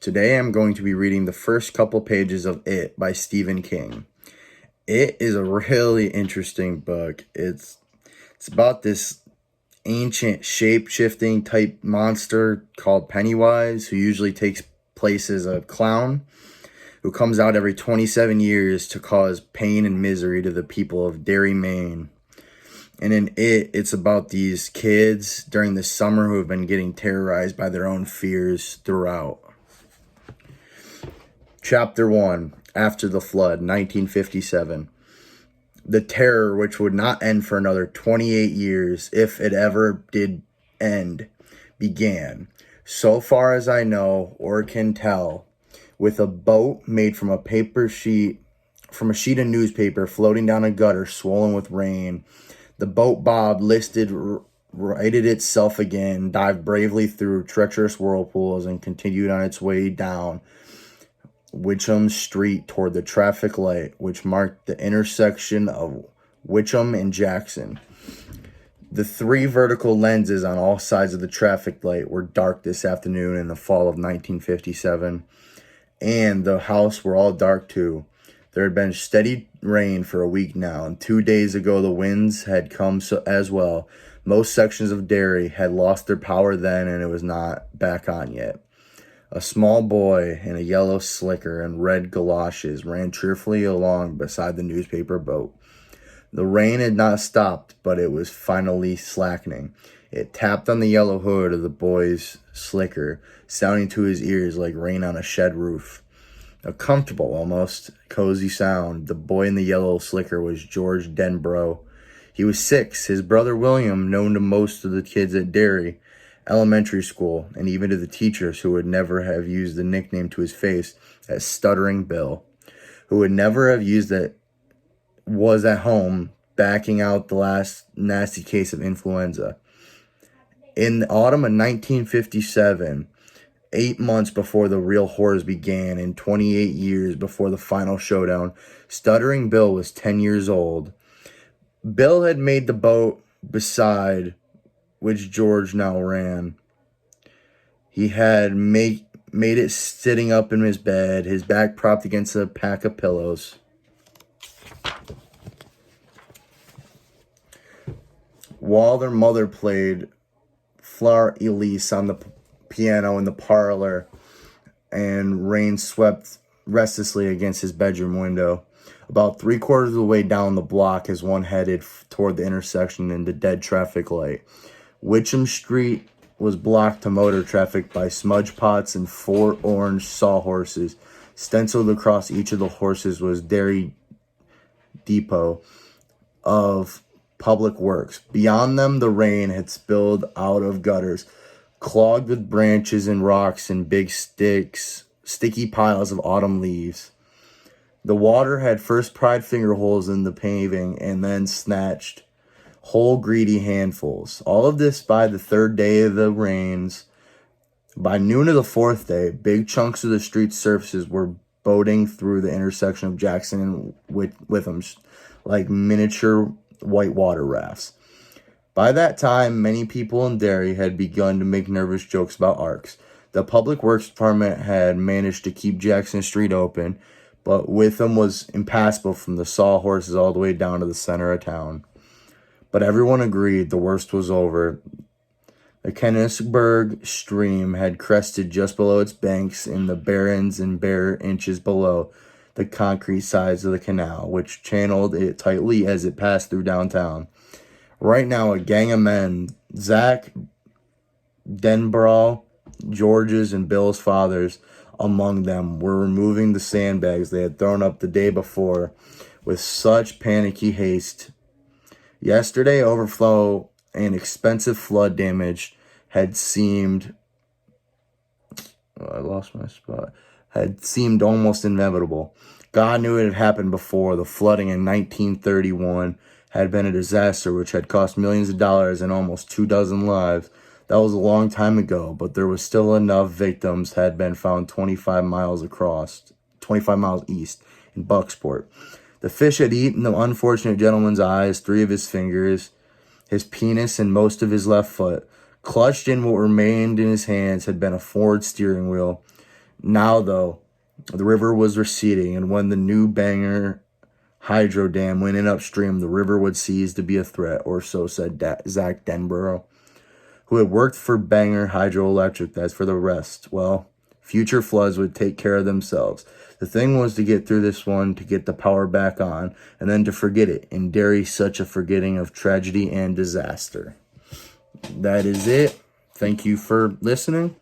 Today I'm going to be reading the first couple pages of It by Stephen King. It is a really interesting book. It's about this ancient shape-shifting type monster called Pennywise, who usually takes place as a clown, who comes out every 27 years to cause pain and misery to the people of Derry, Maine. And in it's about these kids during the summer who have been getting terrorized by their own fears throughout. Chapter 1, After the Flood, 1957. The terror, which would not end for another 28 years, if it ever did end, began, so far as I know or can tell, with a boat made from a sheet of newspaper floating down a gutter swollen with rain. The boat bobbed, righted itself again, dived bravely through treacherous whirlpools, and continued on its way down Witcham Street toward the traffic light, which marked the intersection of Witcham and Jackson. The three vertical lenses on all sides of the traffic light were dark this afternoon in the fall of 1957, and the house were all dark too. There had been steady rain for a week now, and 2 days ago the winds had come as well. Most sections of Derry had lost their power then, and it was not back on yet. A small boy in a yellow slicker and red galoshes ran cheerfully along beside the newspaper boat. The rain had not stopped, but it was finally slackening. It tapped on the yellow hood of the boy's slicker, sounding to his ears like rain on a shed roof. A comfortable, almost cozy sound. The boy in the yellow slicker was George Denbrough. He was 6. His brother William, known to most of the kids at Derry Elementary School, and even to the teachers who would never have used the nickname to his face as Stuttering Bill, who would never have used it, was at home backing out the last nasty case of influenza. In the autumn of 1957, 8 months before the real horrors began and 28 years before the final showdown, Stuttering Bill was 10 years old. Bill had made the boat beside which George now ran. He had made it sitting up in his bed, his back propped against a pack of pillows. While their mother played Fleur Elise on the piano in the parlor, and rain swept restlessly against his bedroom window. About 3/4 of the way down the block as one headed toward the intersection in the dead traffic light. Witcham Street was blocked to motor traffic by smudge pots and 4 orange sawhorses. Stenciled across each of the horses was Derry Depot of Public Works. Beyond them, the rain had spilled out of gutters, clogged with branches and rocks and big sticky piles of autumn leaves. The water had first pried finger holes in the paving and then snatched whole greedy handfuls. All of this by the 3rd day of the rains. By noon of the 4th day, big chunks of the street's surfaces were boating through the intersection of Jackson and Witham like miniature whitewater rafts. By that time, many people in Derry had begun to make nervous jokes about arcs. The Public Works Department had managed to keep Jackson Street open, but Witham was impassable from the sawhorses all the way down to the center of town. But everyone agreed the worst was over. The Kennisburg stream had crested just below its banks in the barrens and bare inches below the concrete sides of the canal, which channeled it tightly as it passed through downtown. Right now, a gang of men, Zach, Denbrough, George's, and Bill's fathers among them, were removing the sandbags they had thrown up the day before with such panicky haste. Yesterday, overflow and expensive flood damage had seemed almost inevitable. God knew it had happened before. The flooding in 1931 had been a disaster which had cost millions of dollars and almost 24 lives. That was a long time ago, but there was still enough victims had been found 25 miles east in Bucksport. The fish had eaten the unfortunate gentleman's eyes, 3 of his fingers, his penis, and most of his left foot. Clutched in what remained in his hands had been a Ford steering wheel. Now, though, the river was receding, and when the new Bangor hydro dam went in upstream, the river would cease to be a threat, or so said Zach Denborough, who had worked for Bangor Hydroelectric. As for the rest, well, future floods would take care of themselves. The thing was to get through this one, to get the power back on, and then to forget it, and Derry such a forgetting of tragedy and disaster. That is it. Thank you for listening.